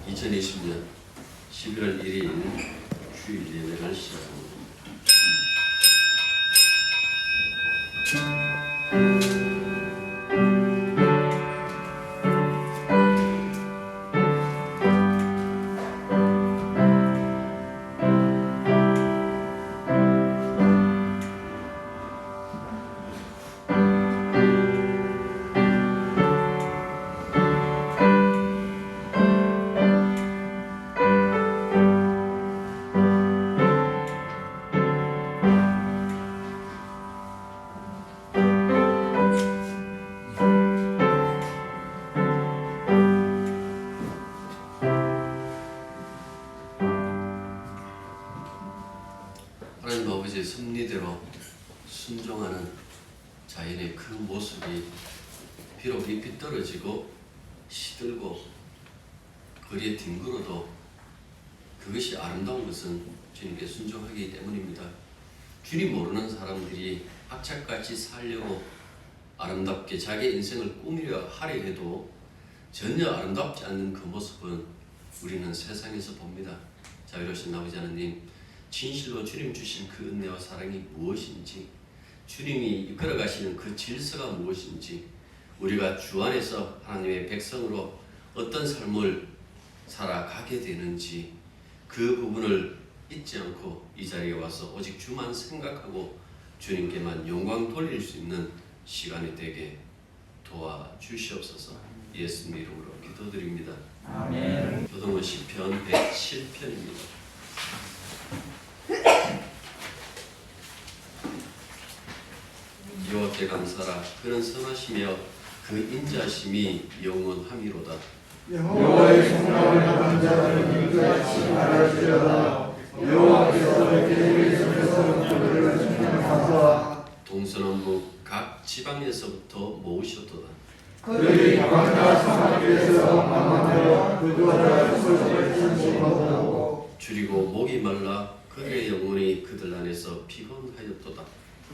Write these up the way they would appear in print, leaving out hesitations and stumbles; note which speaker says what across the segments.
Speaker 1: 2020년 11월 1일 주일 예배를 시작합니다. 하나님 아버지의 섭리대로 순종하는 자연의 그 모습이 비록 잎이 떨어지고 시들고 거리에 뒹굴어도 그것이 아름다운 것은 주님께 순종하기 때문입니다. 주님 모르는 사람들이 악착같이 살려고 아름답게 자기 인생을 꾸미려 하려 해도 전혀 아름답지 않는 그 모습은 우리는 세상에서 봅니다. 자유로우신 아버지 하나님, 진실로 주님 주신 그 은혜와 사랑이 무엇인지, 주님이 이끌어 가시는 그 질서가 무엇인지, 우리가 주 안에서 하나님의 백성으로 어떤 삶을 살아가게 되는지 그 부분을 잊지 않고 이 자리에 와서 오직 주만 생각하고 주님께만 영광 돌릴 수 있는 시간이 되게 도와주시옵소서. 예수님 이름으로 기도드립니다.
Speaker 2: 아멘.
Speaker 1: 교동은 시편 107편입니다. 여호와께 감사라. 그는 선하시며 그 인자심이 영원함이로다.
Speaker 2: 여호와의 성령을 받은 자는 그같이 말할지어다. 여호와께서 그의 손에서 그들을 축복하사
Speaker 1: 동서남북 각 지방에서부터 모으셨도다.
Speaker 2: 그들이 광야 사막에서 만나며 그들의 소식을 전수하고
Speaker 1: 줄이고 목이 말라 그들의 영혼이 그들 안에서 피곤하였도다.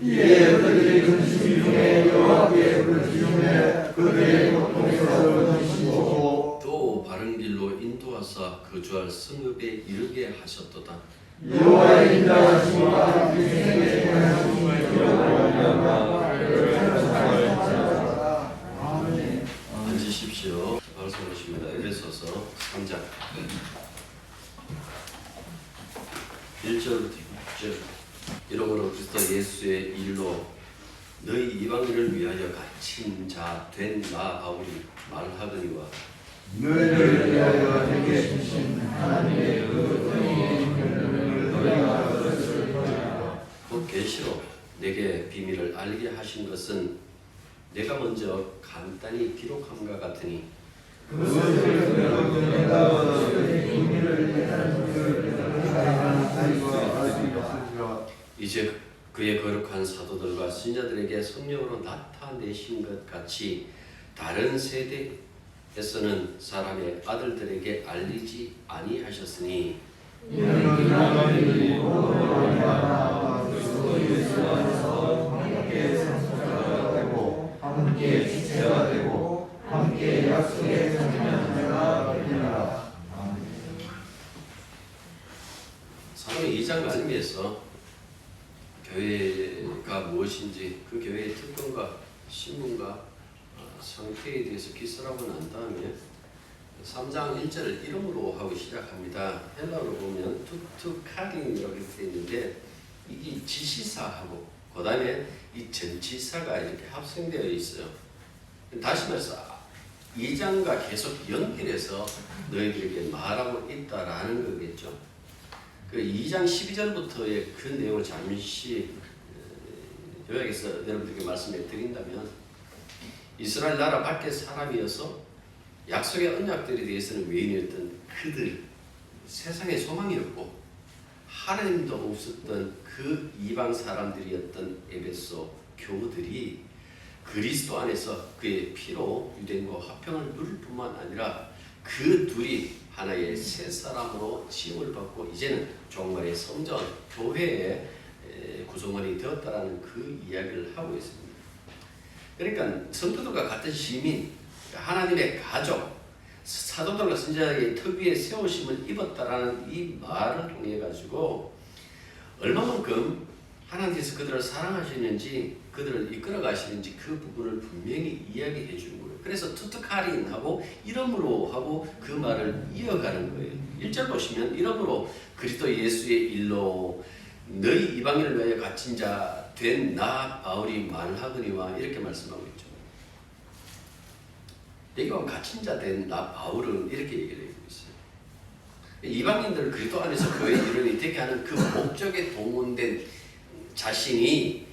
Speaker 2: 이에 그들이 근심 중에 여호와께 부르짖음에 그들의 고통에서 건지시고
Speaker 1: 또 바른 길로 인도하사 거주할 성읍에 이르게 하셨도다.
Speaker 2: 여호와의 인자하심과 인생의 행하심을 기억하며 아멘.
Speaker 1: 앉으십시오. 말씀하십니다. 에베소서 3장 1절부터 6절. 이러므로 그리스도 예수의 일로 너희 이방인을 위하여 갇힌 자 된 나 바울이 말하거니와
Speaker 2: 너희를 위하여 내게 주신 하나님의 그 은혜의 은혜를 너희가 얻었을 것이라.
Speaker 1: 곧 계시로 내게 비밀을 알게 하신 것은 내가 먼저 간단히 기록함과 같으니
Speaker 2: 그것을 내가 얻었을 비밀을 얘기하는 그가 알고
Speaker 1: 이제 그의 거룩한 사도들과 신자들에게 성령으로 나타내신 것 같이 다른 세대에서는 사람의 아들들에게 알리지 아니하셨으니
Speaker 2: 이는 하나님이 모두가 그리스도 예수 안에서 함께 성소가 되고 함께 지체가 되고 함께 약속의 성년자가 되리라.
Speaker 1: 사도의 2장 말미에서 교회가 무엇인지 그 교회의 특권과 신분과 상태에 대해서 기술하고 난 다음에 3장 1절을 이름으로 하고 시작합니다. 헬라어로 보면 툭툭카딩이라고 되어 있는데 이게 지시사하고 그 다음에 이 전치사가 이렇게 합성되어 있어요. 다시 말해서 2장과 계속 연결해서 너희들에게 말하고 있다라는 거겠죠. 그 2장 12절부터의 그 내용을 잠시 요약해서 여러분들께 말씀해 드린다면, 이스라엘 나라 밖의 사람이어서 약속의 언약들에 대해서는 외인이었던 그들, 세상에 소망이 없고 하나님도 없었던 그 이방 사람들이었던 에베소 교우들이 그리스도 안에서 그의 피로 유대인과 화평을 누릴 뿐만 아니라 그 둘이 하나의 새 사람으로 지음을 받고 이제는 종말의 성전, 교회의 구성원이 되었다라는 그 이야기를 하고 있습니다. 그러니까 성도들과 같은 시민, 하나님의 가족, 사도들과 선지자에게 특유의 세우심을 입었다라는 이 말을 통해 가지고 얼마만큼 하나님께서 그들을 사랑하시는지 그들을 이끌어 가시는지 그 부분을 분명히 이야기해 주는 거예요. 그래서 투투카린 하고 이름으로 하고 그 말을 이어가는 거예요. 1절 보시면 이름으로 그리스도 예수의 일로 너희 이방인을 위하여 갇힌 자 된 나 바울이 말하거니와 이렇게 말씀하고 있죠. 여기 보면 갇힌 자 된 나 바울은 이렇게 얘기를 하고 있어요. 이방인들을 그리스도 안에서 교회 이름이 되게 하는 그 목적에 동원된 자신이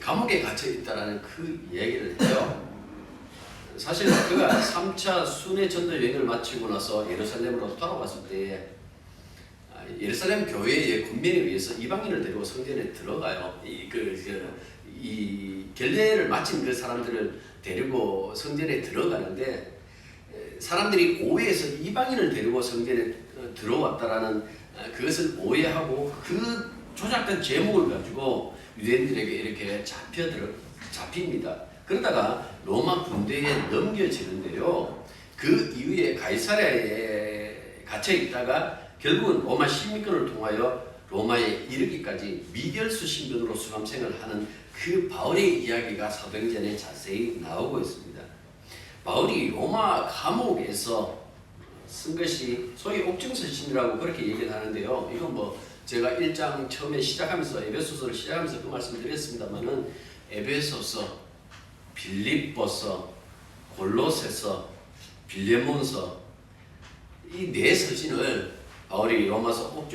Speaker 1: 감옥에 갇혀 있다라는 그 얘기를 해요. 사실 그가 3차 순회 전도 여행을 마치고 나서 예루살렘으로 돌아왔을 때 예루살렘 교회의 군면에 의해서 이방인을 데리고 성전에 들어가요. 이 결례를 마친 그 사람들을 데리고 성전에 들어가는데 사람들이 오해해서 이방인을 데리고 성전에 들어왔다라는 그것을 오해하고 그 조작된 제목을 가지고 유대인들에게 이렇게 잡힙니다. 그러다가 로마 군대에 넘겨지는데요. 그 이후에 가이사랴에 갇혀 있다가 결국은 로마 시민권을 통하여 로마에 이르기까지 미결수 신분으로 수감생활을 하는 그 바울의 이야기가 사도행전에 자세히 나오고 있습니다. 바울이 로마 감옥에서 쓴 것이 소위 옥중서신이라고 그렇게 얘기를 하는데요. 이건 뭐 제가 1장 처음에 시작하면서 에베소서를 시작하면서 그 말씀 드렸습니다만은 에베소서, 빌립보서, 골로새서, 빌레몬서 이 네 서신을 바울이 로마서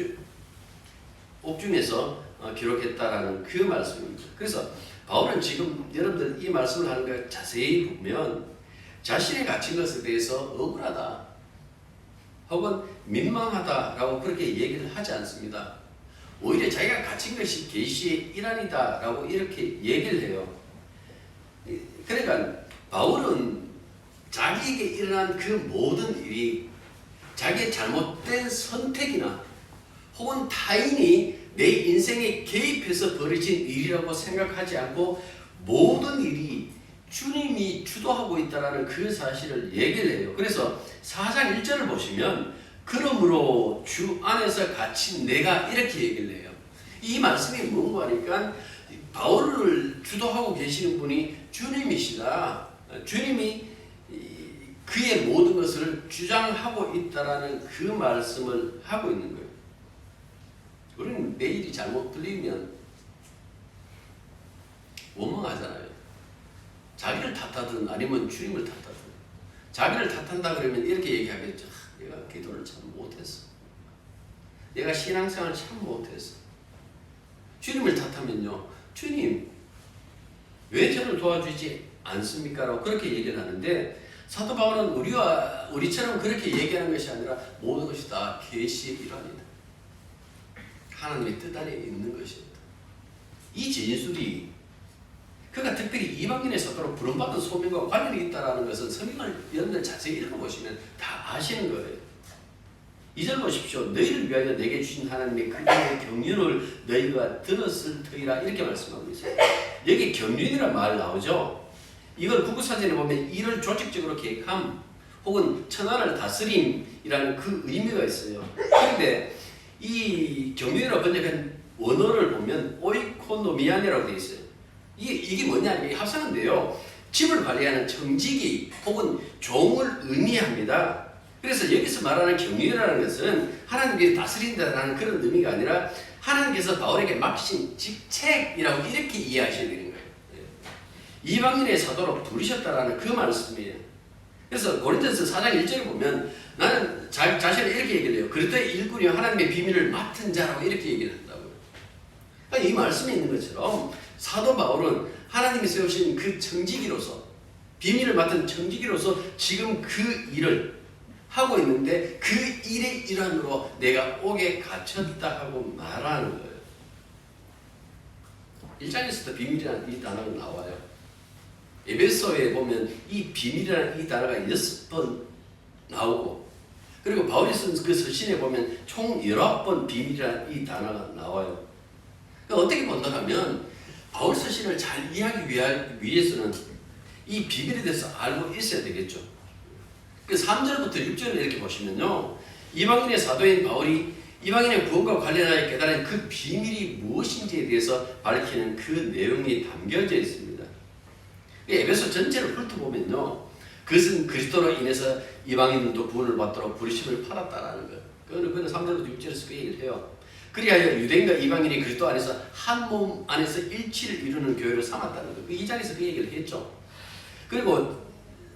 Speaker 1: 옥중에서 기록했다라는 그 말씀입니다. 그래서 바울은 지금 여러분들 이 말씀을 하는 걸 자세히 보면 자신이 갇힌 것에 대해서 억울하다 혹은 민망하다라고 그렇게 얘기를 하지 않습니다. 오히려 자기가 갇힌 것이 계시의 일환이다라고 이렇게 얘기를 해요. 그러니까 바울은 자기에게 일어난 그 모든 일이 자기의 잘못된 선택이나 혹은 타인이 내 인생에 개입해서 벌어진 일이라고 생각하지 않고 모든 일이 주님이 주도하고 있다는 그 사실을 얘기를 해요. 그래서 4장 1절을 보시면 그러므로 주 안에서 갇힌 내가 이렇게 얘기를 해요. 이 말씀이 뭔가 하니까 바울을 주도하고 계시는 분이 주님이시다. 주님이 그의 모든 것을 주장하고 있다라는 그 말씀을 하고 있는 거예요. 우리는 내 일이 잘못 들리면 원망하잖아요. 자기를 탓하든 아니면 주님을 탓하든. 자기를 탓한다 그러면 이렇게 얘기하겠죠. 내가 기도를 참 못했어. 내가 신앙생활을 참 못했어. 주님을 탓하면요. 주님 왜 저를 도와주지 않습니까? 라고 그렇게 얘기를 하는데 사도 바울은 우리처럼 그렇게 얘기하는 것이 아니라 모든 것이 다 계시의 일환이다. 하나님의 뜻 안에 있는 것입니다. 이 진술이 그가 특별히 이방인의 사도로 부름받은 소명과 관련이 있다는 것은 성경을 여러분들 자세히 읽어보시면 다 아시는 거예요. 2절 보십시오. 너희를 위하여 내게 주신 하나님의 크게 경륜을 너희가 들었을 터이라 이렇게 말씀하고 있어요. 여기 경륜이라는 말 나오죠. 이걸 국어사전에 보면 일을 조직적으로 계획함 혹은 천하를 다스림이라는 그 의미가 있어요. 그런데 이 경륜이라고 번역한 원어를 보면 오이코노미안이라고 되어 있어요. 이게 뭐냐? 이게 합성인데요. 집을 관리하는 청지기 혹은 종을 의미합니다. 그래서 여기서 말하는 경륜이라는 것은 하나님께서 다스린다라는 그런 의미가 아니라 하나님께서 바울에게 맡기신 직책이라고 이렇게 이해하셔야 되는 거예요. 이방인의 사도로 부르셨다라는 그 말씀이에요. 그래서 고린도서 4장 1절을 보면 나는 자신을 이렇게 얘기를 해요. 그리스도의 일꾼이요 하나님의 비밀을 맡은 자라고 이렇게 얘기를 한다고요. 그러니까 이 말씀에 있는 것처럼 사도 바울은 하나님이 세우신 그 청지기로서 비밀을 맡은 청지기로서 지금 그 일을 하고 있는데 그 일의 일환으로 내가 옥에 갇혔다 하고 말하는 거예요. 1장에서도 비밀이라는 이 단어가 나와요. 에베소에 보면 이 비밀이라는 이 단어가 6번 나오고 그리고 바울이 쓴 그 서신에 보면 총 19번 비밀이라는 이 단어가 나와요. 그러니까 어떻게 본다 하면 바울 서신을 잘 이해하기 위해서는 이 비밀에 대해서 알고 있어야 되겠죠. 그 3절부터 6절을 이렇게 보시면요. 이방인의 사도인 바울이 이방인의 구원과 관련하여 깨달은 그 비밀이 무엇인지에 대해서 밝히는 그 내용이 담겨져 있습니다. 에베소 전체를 훑어보면요. 그것은 그리스도로 인해서 이방인들도 구원을 받도록 부르심을 받았다라는 것. 그거는 3절부터 6절에서 그 얘기를 해요. 그리하여 유대인과 이방인이 그리스도 안에서 한 몸 안에서 일치를 이루는 교회로 삼았다는 것. 그 2장에서 그 얘기를 했죠. 그리고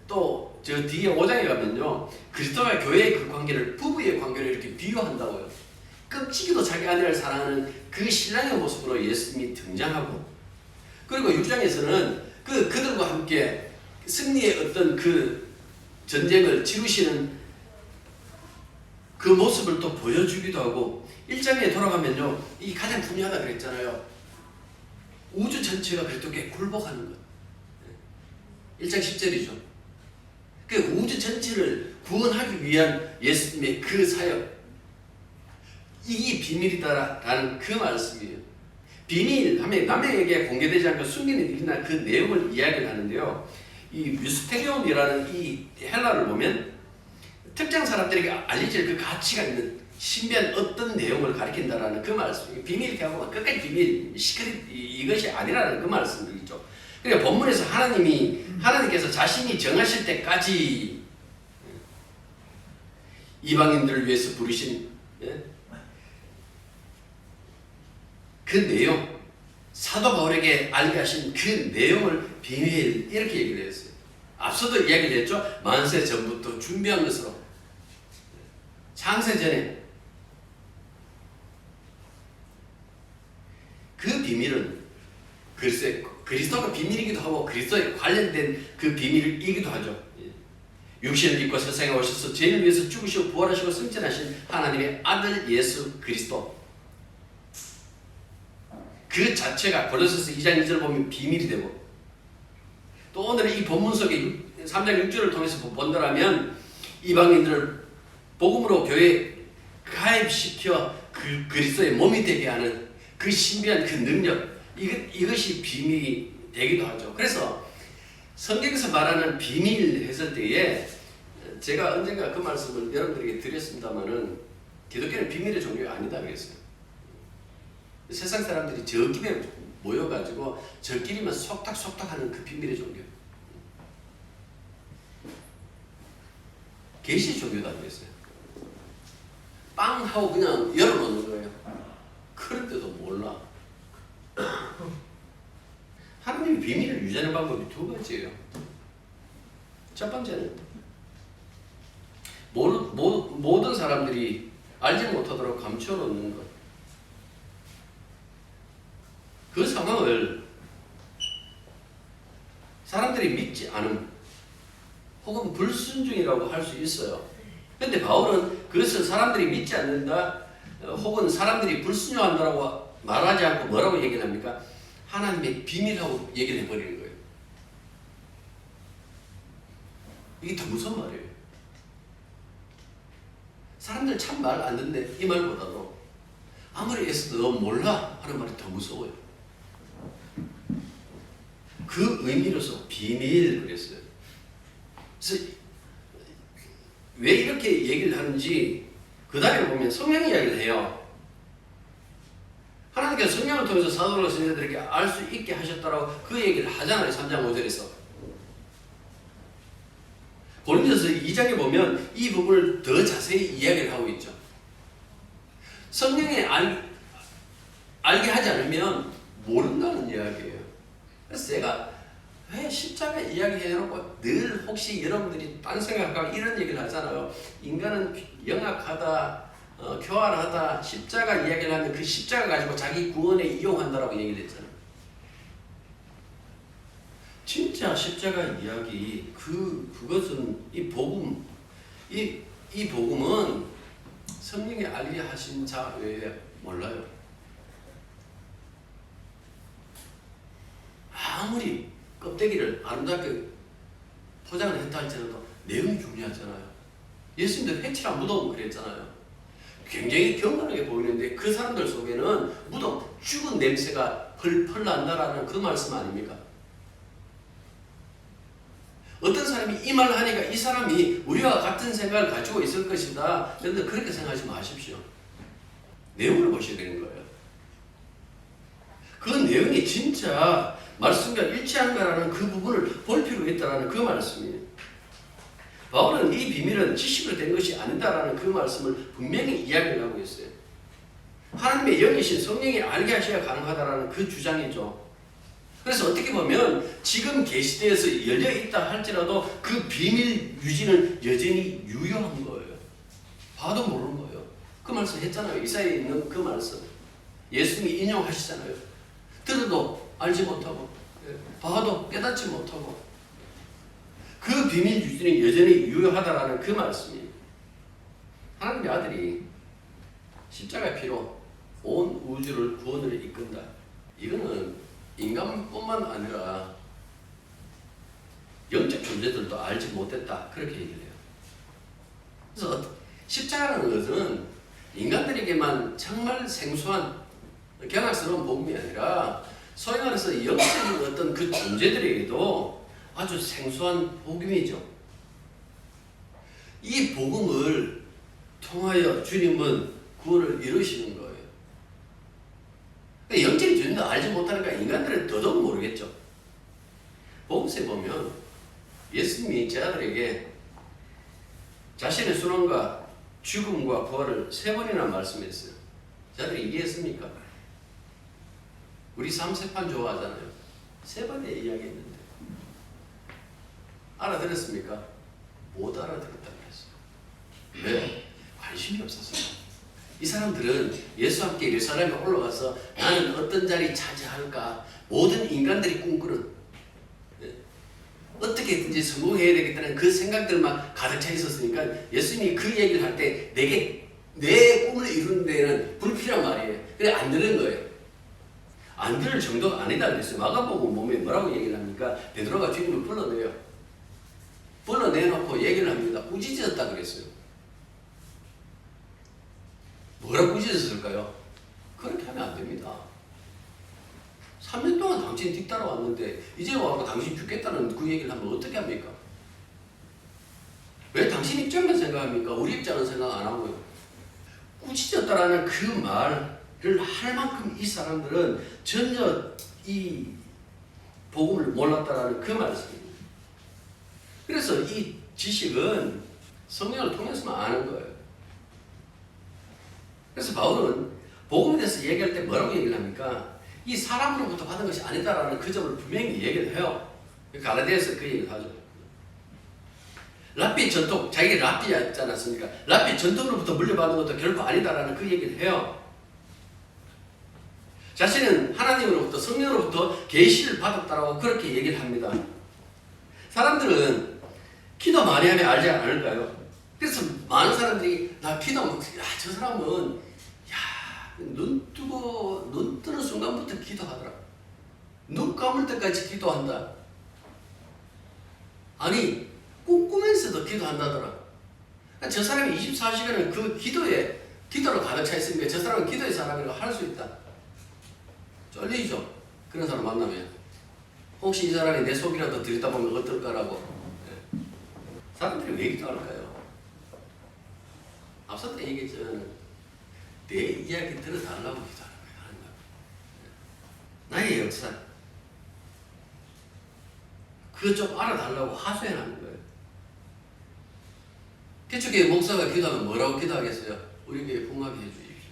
Speaker 1: 또 저 뒤에 5장에 가면요. 그리스도와 교회의 그 관계를 부부의 관계를 이렇게 비유한다고요. 끔찍이도 자기 아내를 사랑하는 그 신랑의 모습으로 예수님이 등장하고, 그리고 6장에서는 그들과 함께 승리의 어떤 그 전쟁을 치르시는 그 모습을 또 보여주기도 하고, 1장에 돌아가면요. 이 가장 중요하다 그랬잖아요. 우주 전체가 그리스도께 굴복하는 것. 1장 10절이죠. 그 우주 전체를 구원하기 위한 예수님의 그 사역, 이게 비밀이다라는 그 말씀이에요. 비밀 하면 남에게 공개되지 않고 숨기는 일이나 그 내용을 이야기를 하는데요. 이 미스테리움이라는 이 헬라를 보면 특정 사람들에게 알려질 그 가치가 있는 신비한 어떤 내용을 가리킨다라는 그 말씀이에요. 비밀 이렇게 하고 끝까지 비밀, 시크릿 이것이 아니라는 그 말씀이죠. 그러니까 본문에서 하나님께서 자신이 정하실 때까지 이방인들을 위해서 부르신 그 내용, 사도 바울에게 알게 하신 그 내용을 비밀 이렇게 얘기를 했어요. 앞서도 이야기를 했죠. 만세 전부터 준비한 것으로 창세 전에 그 비밀은 그리스도가 비밀이기도 하고 그리스도에 관련된 그 비밀이기도 하죠. 육신을 입고 세상에 오셔서 죄인을 위해서 죽으시고 부활하시고 승천하신 하나님의 아들 예수 그리스도, 그 자체가 골로새서 2장 2절 보면 비밀이 되고, 또 오늘 이 본문 속에 3장 6절을 통해서 본다라면 이방인들을 복음으로 교회에 가입시켜 그리스도의 몸이 되게 하는 그 신비한 그 능력, 이것이 비밀이 되기도 하죠. 그래서 성경에서 말하는 비밀 했을 때에 제가 언젠가 그 말씀을 여러분들에게 드렸습니다마는 기독교는 비밀의 종교가 아니다 그랬어요. 세상 사람들이 저끼리 모여가지고 저끼리만 속닥속닥하는 그 비밀의 종교. 계시 종교다 그랬어요. 빵 하고 그냥 열어놓는 거예요. 그런데도 몰라. 하나님이 비밀을 유지하는 방법이 두 가지예요. 첫 번째는 모든 사람들이 알지 못하도록 감춰놓는 것. 그 상황을 사람들이 믿지 않음 혹은 불순종이라고 할 수 있어요. 그런데 바울은 그것을 사람들이 믿지 않는다 혹은 사람들이 불순종한다라고 말하지 않고 뭐라고 얘기를 합니까? 하나님의 비밀하고 얘기를 해버리는 거예요. 이게 더 무서운 말이에요. 사람들 참 말 안 듣는데 이 말보다도 아무리 애써도 너 몰라 하는 말이 더 무서워요. 그 의미로서 비밀 그랬어요. 그래서 왜 이렇게 얘기를 하는지 그 다음에 보면 성령 이야기를 해요. 하나님께서 성령을 통해서 사도들과 선지자들에게 알 수 있게 하셨다라고 그 얘기를 하잖아요. 3장 5절에서. 고린도서 2장에 보면 이 부분을 더 자세히 이야기를 하고 있죠. 성령에 알게 하지 않으면 모른다는 이야기예요. 그래서 제가 왜 십자가 이야기해놓고 늘 혹시 여러분들이 딴 생각하고 이런 얘기를 하잖아요. 인간은 영악하다, 교활하다, 십자가 이야기를 하면 그 십자가 가지고 자기 구원에 이용한다라고 얘기를 했잖아요. 진짜 십자가 이야기, 그것은 이 복음, 이 복음은 성령이 알게 하신 자 외에 몰라요. 아무리 껍데기를 아름답게 포장을 했다 할지라도 내용이 중요하잖아요. 예수님도 회칠한 무덤 그랬잖아요. 굉장히 경건하게 보이는데 그 사람들 속에는 무덤, 죽은 냄새가 펄펄 난다라는 그 말씀 아닙니까? 어떤 사람이 이 말을 하니까 이 사람이 우리와 같은 생각을 가지고 있을 것이다. 그런데 그렇게 생각하지 마십시오. 내용을 보셔야 되는 거예요. 그 내용이 진짜 말씀과 일치한가라는 그 부분을 볼 필요가 있다는 그 말씀이에요. 바울은 이 비밀은 지식으로 된 것이 아니다라는 그 말씀을 분명히 이야기를 하고 있어요. 하나님의 영이신 성령이 알게 하셔야 가능하다라는 그 주장이죠. 그래서 어떻게 보면 지금 계시대에서 열려 있다 할지라도 그 비밀 유지는 여전히 유효한 거예요. 봐도 모르는 거예요. 그 말씀 했잖아요. 이사야에 있는 그 말씀. 예수님이 인용하시잖아요. 들어도 알지 못하고, 봐도 깨닫지 못하고. 그 비밀 유지는 여전히 유효하다라는 그 말씀이에요. 하나님의 아들이 십자가의 피로 온 우주를 구원을 이끈다. 이거는 인간뿐만 아니라 영적 존재들도 알지 못했다. 그렇게 얘기를 해요. 그래서 십자가라는 것은 인간들에게만 정말 생소한 경악스러운 복음이 아니라 소위 말해서 영적인 어떤 그 존재들에게도 아주 생소한 복음이죠. 이 복음을 통하여 주님은 구원을 이루시는 거예요. 영적인 존재도 알지 못하니까 인간들은 더더욱 모르겠죠. 복음서에 보면 예수님이 제자들에게 자신의 순환과 죽음과 부활을 3번이나 말씀했어요. 제자들이 이해했습니까? 우리 삼세판 좋아하잖아요. 3번에 이야기했는데 알아들었습니까? 못 알아들었다고 했어요. 왜? 관심이 없었어요. 이 사람들은 예수와 함께 예루살렘에 올라가서 나는 어떤 자리 차지할까? 모든 인간들이 꿈꾸는 어떻게든지 성공해야 되겠다는 그 생각들만 가득 차 있었으니까 예수님이 그 얘기를 할 때 내게 내 꿈을 이루는 데는 불필요한 말이에요. 그래 안 들은 거예요. 안 들을 정도가 아니다 그랬어요. 마가복음 몸에 뭐라고 얘기를 합니까? 베드로가 주님을 불러내요. 불러내놓고 얘기를 합니다. 꾸짖었다 그랬어요. 뭐라고 꾸짖었을까요? 그렇게 하면 안 됩니다. 3년 동안 당신 뒤따라왔는데 이제 와서 당신 죽겠다는 그 얘기를 하면 어떻게 합니까? 왜 당신 입장만 생각합니까? 우리 입장은 생각 안 하고요. 꾸짖었다라는 그 말을 할 만큼 이 사람들은 전혀 이 복음을 몰랐다라는 그 말씀입니다. 그래서 이 지식은 성령을 통해서만 아는 거예요. 그래서 바울은 복음에 대해서 얘기할 때 뭐라고 얘기를 합니까? 이 사람으로부터 받은 것이 아니다라는 그 점을 분명히 얘기를 해요. 갈라디아서 그 얘기를 하죠. 랍비 전통, 자기가 랍비였지 않았습니까? 랍비 전통으로부터 물려받은 것도 결코 아니다라는 그 얘기를 해요. 자신은 하나님으로부터 성령으로부터 계시를 받았다라고 그렇게 얘기를 합니다. 사람들은 기도 많이 하면 알지 않을까요? 그래서 많은 사람들이 나 기도하면 저 사람은 눈 뜨는 순간부터 기도하더라. 눈 감을 때까지 기도한다. 아니 꿈꾸면서도 기도한다더라. 저 사람이 24시간을 그 기도로 가득 차 있으니까 저 사람은 기도의 사람이라고 할 수 있다. 쫄리죠? 그런 사람 만나면. 혹시 이 사람이 내 속이라도 들여다보면 어떨까라고. 사람들이 왜 기도할까요? 앞서 때 얘기했지만 내 이야기 들어달라고 기도하는 거예요. 나의 역사 그거 좀 알아달라고 하소연하는 거예요. 개척교회 목사가 기도하면 뭐라고 기도하겠어요? 우리 교회 풍성하게 해주십시오.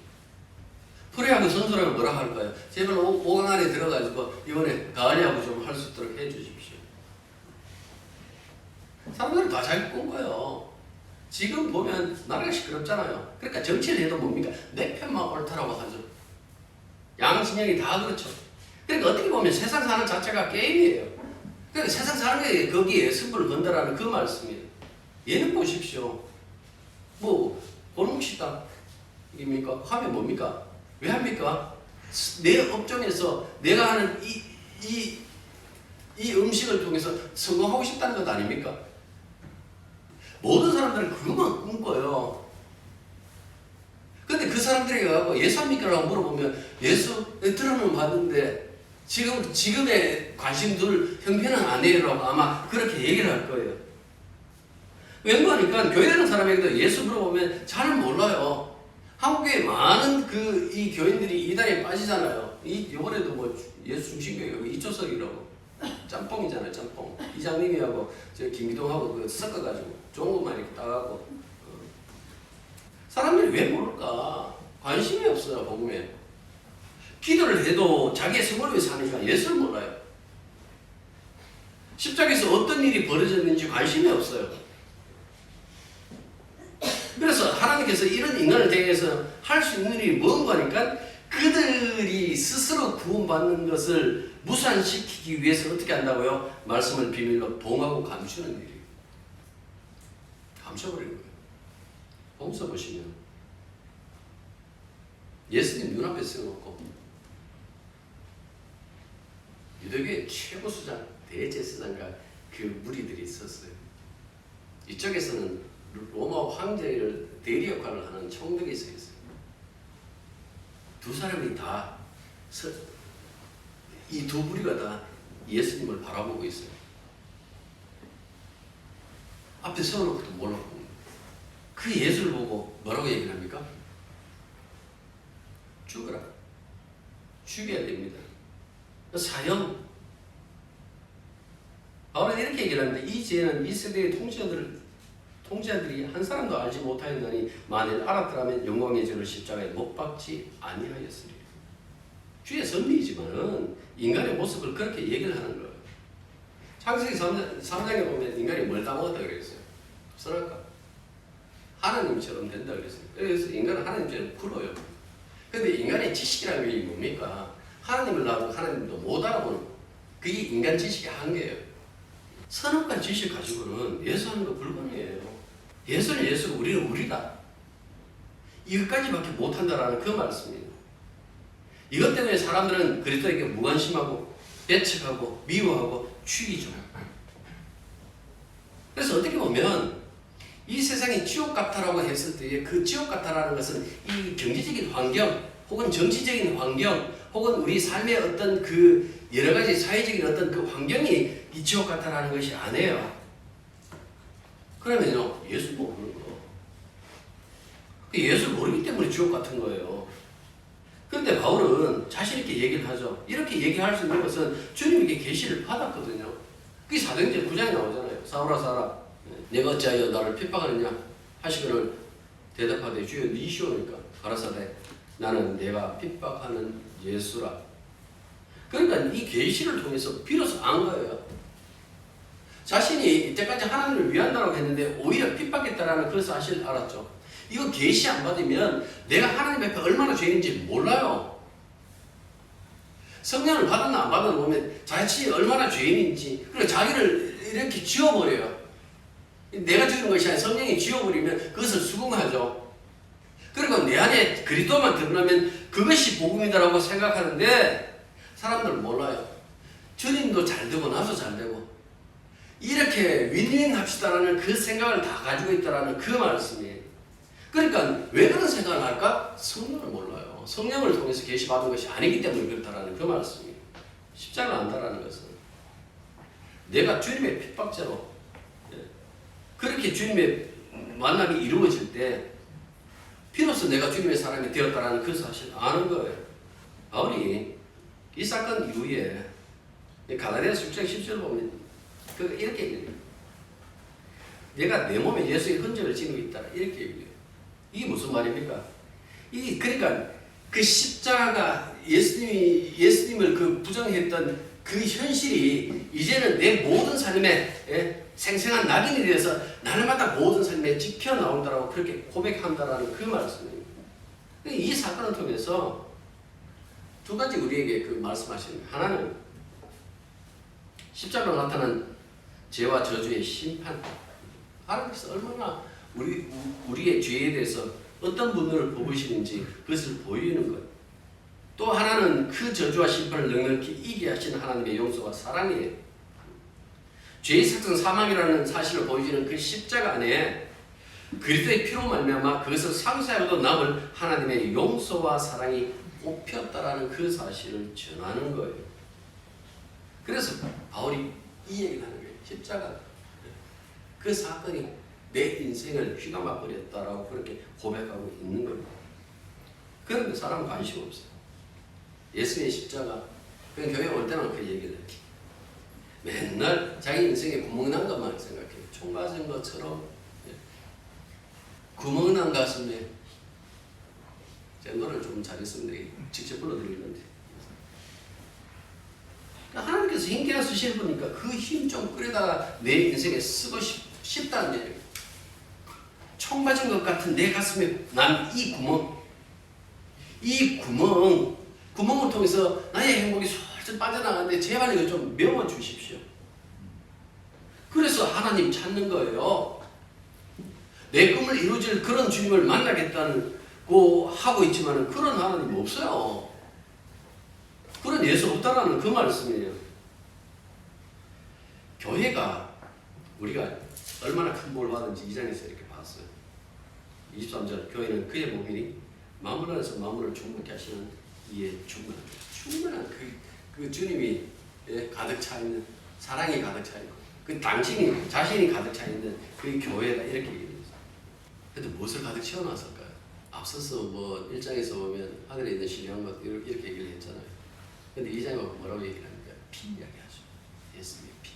Speaker 1: 프레하고 선수라면 뭐라 할까요? 제발 5강 안에 들어가지고 이번에 가을야구 좀 할 수 있도록 해주십시오. 사람들은 다 자기 꾼 거예요. 지금 보면 나라가 시끄럽잖아요. 그러니까 정치를 해도 뭡니까? 내 편만 옳다라고 하죠. 양진영이 다 그렇죠. 그러니까 어떻게 보면 세상 사는 자체가 게임이에요. 그러니까 세상 사는 게 거기에 승부를 건다라는 그 말씀이에요. 얘는 보십시오. 뭐 골목식당입니까? 하면 뭡니까? 왜 합니까? 내 업종에서 내가 하는 이 음식을 통해서 성공하고 싶다는 것 아닙니까? 모든 사람들은 그것만 꿈꿔요. 근데 그 사람들에게 가고 예수 합니까? 라고 물어보면 예수 들어는 봤는데 지금의 관심 둘 형편은 아니라고 아마 그렇게 얘기를 할 거예요. 왠가하니까 교회 다니는 사람에게도 예수 물어보면 잘 몰라요. 한국에 많은 이 교인들이 이단에 빠지잖아요. 이번에도 뭐 예수 중심교회가 이초석이라고 짬뽕이잖아요, 짬뽕. 이장님이하고 저 김기동하고 그 섞어가지고 좋은 것만 이렇게 따가고 사람들이 왜 모를까? 관심이 없어요, 복음에. 기도를 해도 자기의 생활을 위해서 하니까 예수를 몰라요. 십자가에서 어떤 일이 벌어졌는지 관심이 없어요. 그래서 하나님께서 이런 인간을 대해서 할 수 있는 일이 뭔가 하니까 그들이 스스로 구원받는 것을 무산시키기 위해서 어떻게 한다고요? 말씀을 비밀로 봉하고 감추는 일이에요. 감춰버리는 거예요. 봉서 보시면 예수님 눈앞에 세워놓고 유대교의 최고 수장, 대제사장과 그 무리들이 있었어요. 이쪽에서는 로마 황제를 대리 역할을 하는 총독이 있었어요. 두 사람이 다 이 두 부리가 다 예수님을 바라보고 있어요. 앞에 세워놓고도 몰라보고 그 예수를 보고 뭐라고 얘기를 합니까? 죽어라. 죽여야 됩니다. 사형. 바울은 이렇게 얘기를 하는데 이 죄는 이 세대의 통치자들이 한 사람도 알지 못하였나니 만일 알았더라면 영광의 죄를 십자가에 못 박지 아니하였으리. 주의 섭리이지만은 인간의 모습을 그렇게 얘기를 하는 거예요. 창세기 3장에 보면 인간이 뭘 따먹었다 그랬어요. 선악과. 하나님처럼 된다 그랬어요. 그래서 인간은 하나님처럼 굴어요. 근데 인간의 지식이라는 게 뭡니까? 하나님을 놔도 하나님도 못 알아보는 그게 인간 지식의 한계예요. 선악과 지식 가지고는 예수하는 거 불가능해요. 예수는 예수고 우리는 우리다. 이것까지밖에 못한다라는 그 말씀이에요. 이것 때문에 사람들은 그리스도에게 무관심하고 배척하고 미워하고 죽이죠. 그래서 어떻게 보면 이 세상이 지옥 같다라고 했을 때에 그 지옥 같다라는 것은 이 경제적인 환경 혹은 정치적인 환경 혹은 우리 삶의 어떤 그 여러 가지 사회적인 어떤 그 환경이 이 지옥 같다라는 것이 아니에요. 그러면요, 예수 모르는 거. 예수 모르기 때문에 지옥 같은 거예요. 그런데 바울은 자신 있게 얘기를 하죠. 이렇게 얘기할 수 있는 것은 주님에게 계시를 받았거든요. 그게 사도행전 9장에 나오잖아요. 사울아 사울아 내가 어찌하여 나를 핍박하느냐 하시거늘 대답하되 주여 니시오니까 가라사대 나는 내가 핍박하는 예수라. 그러니까 이 계시를 통해서 비로소 안 거예요. 자신이 이때까지 하나님을 위한다고 했는데 오히려 핍박했다라는 그 사실을 알았죠. 이거 계시 안 받으면 내가 하나님 앞에 얼마나 죄인인지 몰라요. 성령을 받았나 안 받았나 보면 자신이 얼마나 죄인인지 그리고 자기를 이렇게 지워버려요. 내가 지은 것이 아니라 성령이 지워버리면 그것을 수긍하죠. 그리고 내 안에 그리스도만 드러나면 그것이 복음이다라고 생각하는데 사람들은 몰라요. 주님도 잘 되고 나도 잘 되고 이렇게 윈윈 합시다라는 그 생각을 다 가지고 있다라는 그 말씀이에요. 그러니까 왜 그런 생각을 할까? 성령을 몰라요. 성령을 통해서 계시받은 것이 아니기 때문에 그렇다라는 그 말씀이에요. 십자가를 안다라는 것은 내가 주님의 핍박자로 그렇게 주님의 만남이 이루어질 때 비로소 내가 주님의 사람이 되었다라는 그 사실을 아는 거예요. 바울이 이 사건 이후에 갈라디아서 6장 10절을 보면 이렇게 얘기해요. 내가 내 몸에 예수의 흔적을 지니고 있다. 이렇게 얘기해요. 이게 무슨 말입니까? 그러니까 그 십자가 예수님을 그 부정했던 그 현실이 이제는 내 모든 삶에 생생한 낙인이 되어서 날마다 모든 삶에 지켜 나온다라고 그렇게 고백한다라는 그 말씀입니다. 이 사건을 통해서 두 가지 우리에게 그 말씀하시는 하나는 십자가로 나타난 죄와 저주의 심판. 하나님께서 얼마나 우리의 죄에 대해서 어떤 분노를 보이시는지 그것을 보이는 것. 또 하나는 그 저주와 심판을 넉넉히 이기게 하시는 하나님의 용서와 사랑이에요. 죄의 삭선 사망이라는 사실을 보여주는 그 십자가 안에 그리스도의 피로 말미암아 그것을 상쇄하고도 남을 하나님의 용서와 사랑이 꼽혔다라는 그 사실을 전하는 거예요. 그래서 바울이 이 얘기를 하는 거예요. 십자가 그 사건이 내 인생을 휘감아 버렸다라고 그렇게 고백하고 있는 겁니다. 그런데 사람은 관심 없어요. 예수님의 십자가. 그냥 교회 올 때만 그 얘기를 했지. 맨날 자기 인생에 구멍난 것만 생각해요. 총 맞은 것처럼 구멍난 가슴에 제가 노래를 좀 잘했으면 직접 불러드리는데 하나님께서 힘께나 쓰실 거니까 그 힘 좀 끌어다가 내 인생에 쓰고 싶다는 얘기예요. 총 맞은 것 같은 내 가슴에 난 이 구멍을 통해서 나의 행복이 솔솔 빠져나가는데 제발 이거 좀 메워 주십시오. 그래서 하나님 찾는 거예요. 내 꿈을 이루어질 그런 주님을 만나겠다고 하고 있지만 그런 하나님 없어요. 그런 예수 없다라는 그 말씀이에요. 교회가 우리가 얼마나 큰 복을 받은지 2장에서 이렇게 봤어요. 23절 교회는 그의 몸이니 마물 안에서 마물을 충만케 하시는 이에 충만한 그 주님이 가득 차 있는 사랑이 가득 차 있고 그 당신이 자신이 가득 차 있는 그 교회다 이렇게 얘기했어요. 근데 무엇을 가득 채워놨을까요? 앞서서 뭐 1장에서 보면 하늘에 있는 신령한 것 이렇게 얘기를 했잖아요. 근데 2장에 뭐라고 얘기를 하니까 피 이야기하죠. 예수님의 피.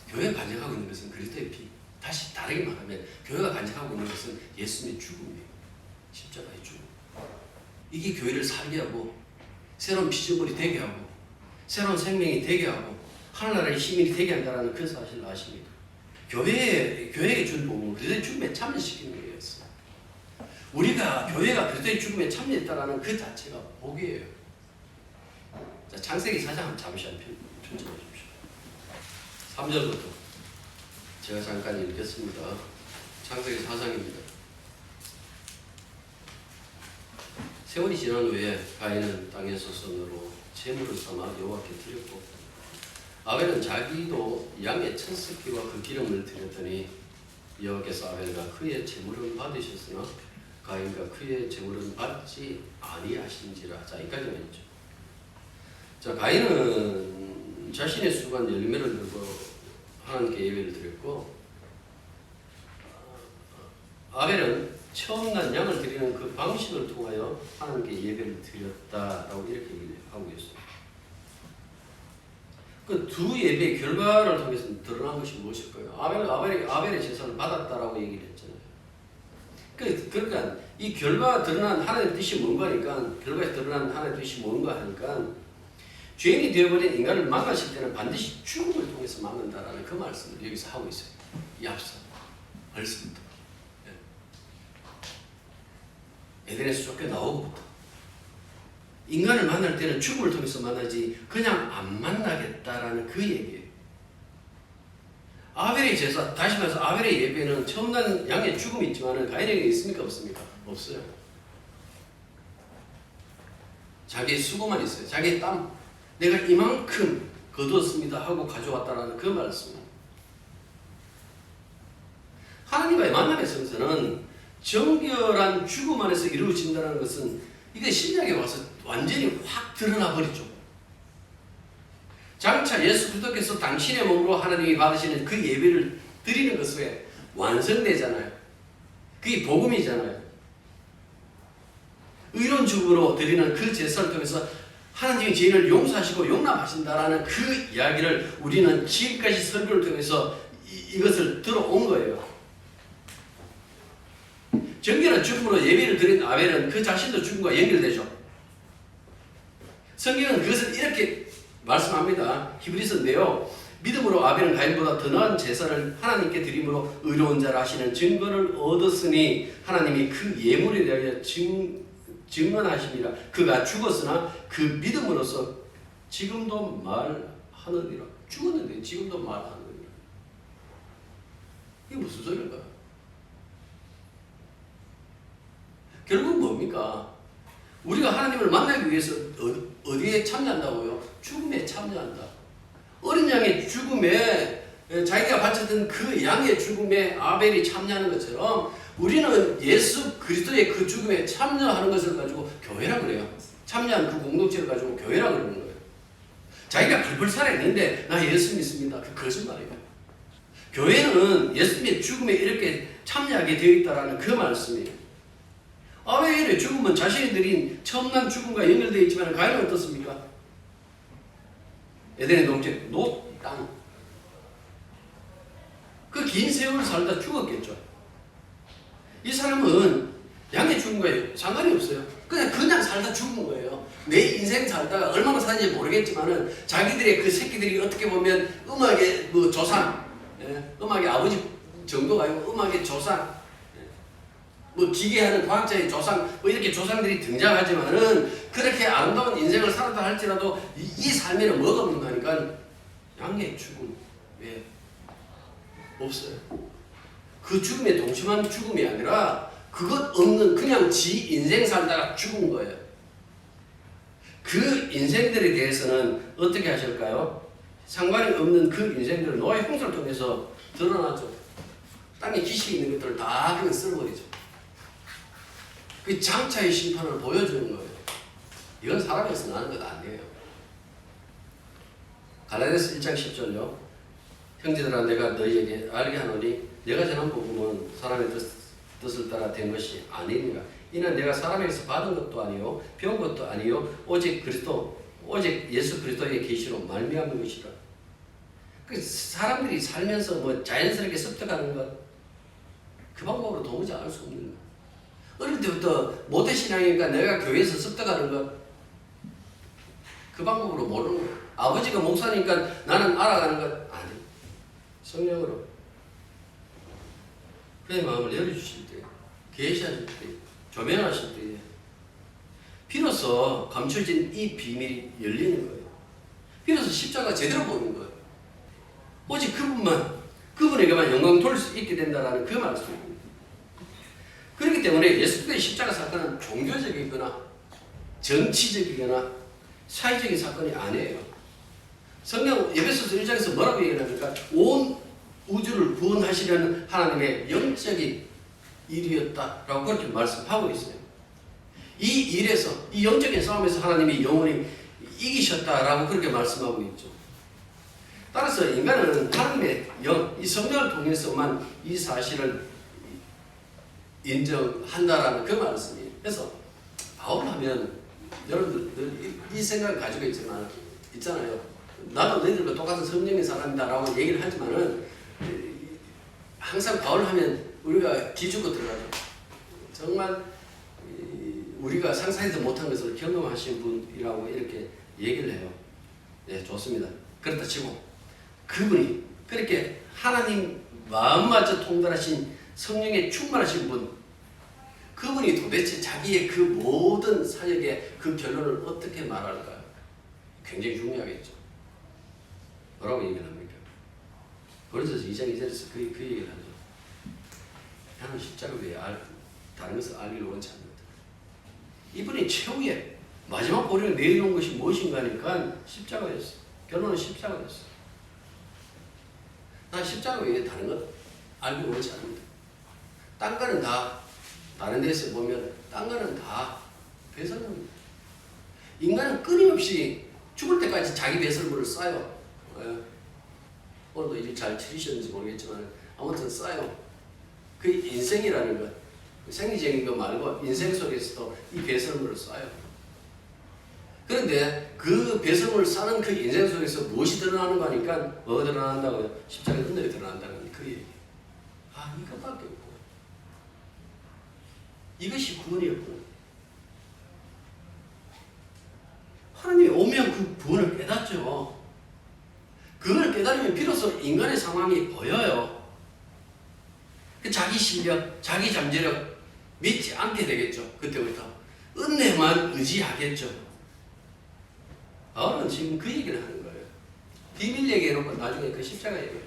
Speaker 1: 교회가 간직하고 있는 것은 그리스도의 피. 다시 다르게 말하면 교회가 간직하고 있는 것은 예수님의 죽음이에요. 십자가의 죽음. 이게 교회를 살게 하고 새로운 피조물이 되게 하고 새로운 생명이 되게 하고 하늘나라의 시민이 되게 한다는 그 사실을 아십니까? 교회에게 준 복음은 그리스도의 죽음에 참여시키는 거였어요. 우리가 교회가 그리스도의 죽음에 참여했다는 그 자체가 복이에요. 자, 창세기 4장 잠시 한 펼쳐봐 주십시오. 3절부터 제가 잠깐 읽겠습니다. 창세기 4장입니다. 세월이 지난 후에 가인은 땅에서 손으로 제물을 삼아 여호와께 드렸고 아벨은 자기도 양의 첫 새끼와 그 기름을 드렸더니 여호와께서 아벨과 그의 제물은 받으셨으나 가인과 그의 제물은 받지 아니하신지라. 자, 여기까지만 있죠. 자, 가인은 자신의 수반 열매를 들고 하나님께 예배를 드렸고 아벨은 처음 난 양을 드리는 그 방식을 통하여 하나님께 예배를 드렸다라고 이렇게 얘기하고 있어요. 그 두 예배의 결과를 통해서 드러난 것이 무엇일까요? 아벨의 제사를 받았다라고 얘기를 했잖아요. 그러니까 이 결과가 드러난 하나님의 뜻이 뭔가 하니까 결과에 드러난 하나님의 뜻이 뭔가 하니까 죄인이 되어버린 인간을 만나실 때는 반드시 죽음을 통해서 만난다라는 그 말씀을 여기서 하고 있어요. 이 앞서 벌써부터 에덴에서 쫓겨나오고부터 인간을 만날 때는 죽음을 통해서 만나지 그냥 안 만나겠다라는 그 얘기예요. 아벨의 제사, 다시 말해서 아벨의 예배는 처음 난 양의 죽음이 있지만 가인에게 있습니까? 없습니까? 없어요. 자기의 수고만 있어요. 자기의 땀, 내가 이만큼 거두었습니다 하고 가져왔다라는 그 말씀입니다. 하나님과의 만남의 성사는 정결한 죽음 안에서 이루어진다는 것은 이게 신약에 와서 완전히 확 드러나 버리죠. 장차 예수 그리스도께서 당신의 몸으로 하나님이 받으시는 그 예배를 드리는 것에 완성되잖아요. 그게 복음이잖아요. 의로운 죽음으로 드리는 그 제사를 통해서 하나님이 죄인을 용서하시고 용납하신다라는 그 이야기를 우리는 지금까지 설교를 통해서 이것을 들어온 거예요. 정결한 죽음으로 예배를 드린 아벨은 그 자신도 죽음과 연결되죠. 성경은 그것을 이렇게 말씀합니다. 히브리서인데요. 믿음으로 아벨은 가인보다 더 나은 제사를 하나님께 드림으로 의로운 자라 하시는 증거를 얻었으니 하나님이 그 예물에 대하여 증언하시니라. 그가 죽었으나 그 믿음으로써 지금도 말하느니라. 죽었는데 지금도 말하느니라. 이게 무슨 소리일까요? 결국 뭡니까? 우리가 하나님을 만나기 위해서 어디에 참여한다고요? 죽음에 참여한다. 어린 양의 죽음에 자기가 바쳤던 그 양의 죽음에 아벨이 참여하는 것처럼 우리는 예수 그리스도의 그 죽음에 참여하는 것을 가지고 교회라고 그래요. 참여한 그 공동체를 가지고 교회라고 그러는 거예요. 자기가 벌벌 살아있는데 나 예수 믿습니다. 그 거짓말이에요. 교회는 예수님의 죽음에 이렇게 참여하게 되어 있다는 그 말씀이에요. 아, 왜 이래? 죽음은 자신이 드린 처음난 죽음과 연결되어 있지만 가인은 어떻습니까? 에덴의 동쪽 노 땅. 그 긴 세월을 살다 죽었겠죠. 이 사람은 양의 죽음과 상관이 없어요. 그냥 살다 죽은 거예요. 내 인생 살다가 얼마나 사는지 모르겠지만은 자기들의 그 새끼들이 어떻게 보면 음악의 뭐 조상, 음악의 아버지 정도가 아니고 음악의 조상, 뭐 기계하는 과학자의 조상, 뭐 이렇게 조상들이 등장하지만은 그렇게 아름다운 인생을 살았다 할지라도 이 삶에는 뭐가 없는 거니까 양의 죽음. 왜? 없어요. 그 죽음에 동심한 죽음이 아니라 그것 없는 그냥 지 인생 살다가 죽은 거예요. 그 인생들에 대해서는 어떻게 하실까요? 상관이 없는 그 인생들을 노아의 홍수를 통해서 드러나죠. 땅에 기식이 있는 것들을 다 그냥 쓸어버리죠. 그 장차의 심판을 보여주는 거예요. 이건 사람에서 나는 것 아니에요. 갈라디아서 1장 10절요. 형제들아 내가 너희에게 알게 하노니 내가 전한 복음은 사람의 뜻을 따라 된 것이 아니니라. 이는 내가 사람에게서 받은 것도 아니요 배운 것도 아니요 오직 예수 그리스도의 계시로 말미암은 것이라. 그 사람들이 살면서 뭐 자연스럽게 습득하는 것 그 방법으로 도무지 알 수 없는 것. 어릴 때부터 모태신앙이니까 내가 교회에서 습득하는 것 그 방법으로 모르는 것. 아버지가 목사니까 나는 알아가는 것 아니. 성령으로 그의 마음을 열어주실 때, 계시하실 때, 조명하실 때 비로소 감춰진 이 비밀이 열리는 거예요. 비로소 십자가 제대로 보는 거예요. 오직 그분에게만 영광 돌릴 수 있게 된다는 그 말씀입니다. 그렇기 때문에 예수 그리스도의 십자가 사건은 종교적이거나 정치적이거나 사회적인 사건이 아니에요. 성경 에베소서 1장에서 뭐라고 얘기합니까? 온 우주를 구원하시려는 하나님의 영적인 일이었다라고 그렇게 말씀하고 있어요. 이 일에서, 이 영적인 싸움에서 하나님이 영원히 이기셨다라고 그렇게 말씀하고 있죠. 따라서 인간은 하나님의 영, 이 성령을 통해서만 이 사실을 인정한다라는 그 말씀이에요. 그래서 바울 하면 여러분들 이 생각을 가지고 있잖아요. 나도 너희들과 똑같은 성령의 사람이다라고 얘기를 하지만은 항상 바울 하면 우리가 기죽고 들어가죠. 정말 우리가 상상해도 못한 것을 경험하신 분이라고 이렇게 얘기를 해요. 네, 좋습니다. 그렇다 치고 그분이 그렇게 하나님 마음마저 통달하신 성령에 충만하신 분, 그분이 도대체 자기의 그 모든 사역의 그 결론을 어떻게 말할까요? 굉장히 중요하겠죠. 뭐라고 얘기를 합니까? 고린도서 2장 2절에서 그 얘기를 하죠. 나는 십자가 외에 다른 것을 알기를 원치 않는다. 이분이 최후의 마지막 보리를 내려놓은 것이 무엇인가 하니까 십자가였어. 결론은 십자가였어. 난 십자가 외에 다른 것 알기를 원치 않는다. 딴 거는 다 다른 데서 보면 딴 거는 다 배설물입니다. 인간은 끊임없이 죽을 때까지 자기 배설물을 쌓아요. 오늘도 일 잘 치르셨는지 모르겠지만 아무튼 쌓아요. 그 인생이라는 것, 생리적인 것 말고 인생 속에서도 이 배설물을 쌓아요. 그런데 그 배설물을 쌓는 그 인생 속에서 무엇이 드러나는 거니까 뭐가 드러난다고요? 십자가의 은혜가 드러난다는 그 얘기. 이것밖에 없고 이것이 구원이었구나. 하나님이 오면 그 구원을 깨닫죠. 그걸 깨달으면 비로소 인간의 상황이 보여요. 자기 실력, 자기 잠재력 믿지 않게 되겠죠. 그때부터 은혜만 의지하겠죠. 바울은 지금 그 얘기를 하는 거예요. 비밀 얘기해놓고 나중에 그 십자가 얘기해요.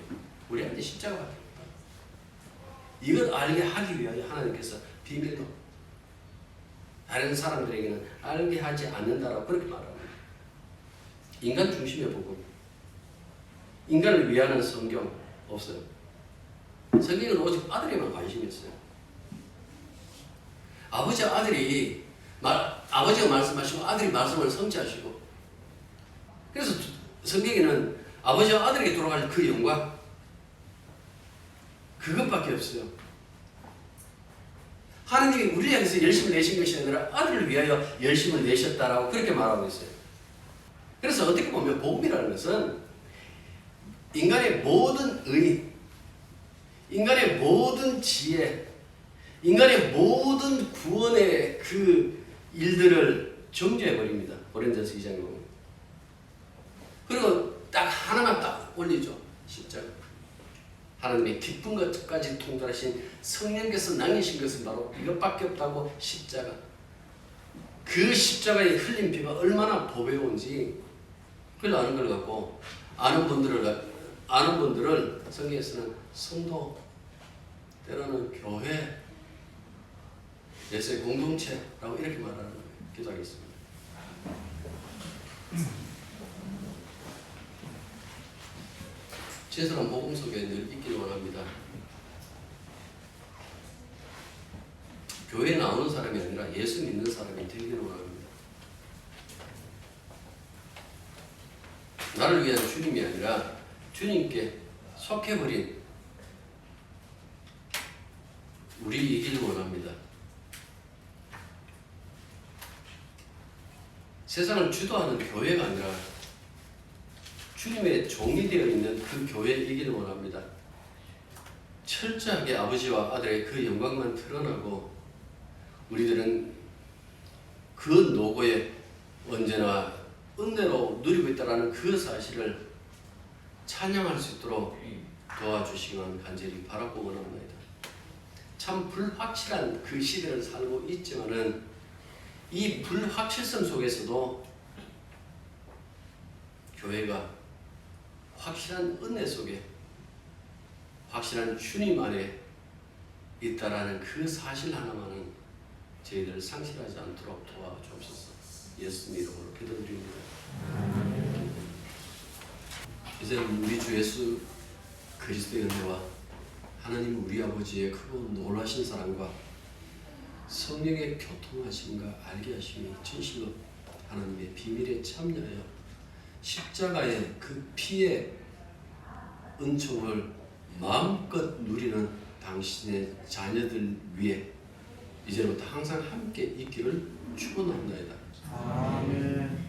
Speaker 1: 우리한테 십자가밖에 없다. 이걸 알게 하기 위하여 하나님께서 비밀로 다른 사람들에게는 알게 하지 않는다라고 그렇게 말합니다. 인간 중심의 복음, 인간을 위하는 성경 없어요. 성경은 오직 아들에만 관심이 있어요. 아버지가 말씀하시고 아들이 말씀을 성취하시고, 그래서 성경에는 아버지와 아들에게 돌아갈 그 영광, 그것밖에 없어요. 하나님이 우리를 향해서 열심을 내신 것이 아니라 아들을 위하여 열심을 내셨다라고 그렇게 말하고 있어요. 그래서 어떻게 보면 복음이라는 것은 인간의 모든 의, 인간의 모든 지혜, 인간의 모든 구원의 그 일들을 정죄해버립니다. 고린도전서 2장에 보면. 그리고 딱 하나만 딱 올리죠. 십자가. 하나님의 기쁜 것까지 통달하신 성령께서 남기신 것은 바로 이것밖에 없다고 십자가. 그 십자가에 흘린 피가 얼마나 보배로운지 그걸 아는 걸 갖고 아는 분들을 성경에서는 성도, 때로는 교회, 예수의 공동체라고 이렇게 말하는 거예요. 기도하겠습니다. 제사랑 복음 속에 늘 있기를 원합니다. 교회에 나오는 사람이 아니라 예수 믿는 사람이 되기를 원합니다. 나를 위한 주님이 아니라 주님께 속해버린 우리이기를 원합니다. 세상을 주도하는 교회가 아니라 주님의 종이 되어 있는 그 교회이기를 원합니다. 철저하게 아버지와 아들의 그 영광만 드러나고 우리들은 그 노고에 언제나 은혜로 누리고 있다는 그 사실을 찬양할 수 있도록 도와주시기만 간절히 바라고 원합니다. 참 불확실한 그 시대를 살고 있지만은 이 불확실성 속에서도 교회가 확실한 은혜 속에 확실한 주님 안에 있다라는 그 사실 하나만은 저희들 상실하지 않도록 도와주옵소서. 예수님 이름으로 기도드립니다. 이제 우리 주 예수 그리스도의 은혜와 하나님 우리 아버지의 크고 놀라신 사랑과 성령의 교통하심과 알게 하심이 진실로 하나님의 비밀에 참여하여 십자가의 그 피의 은총을 마음껏 누리는 당신의 자녀들 위해 이제부터 항상 함께 있기를 축원합니다.
Speaker 2: 아멘.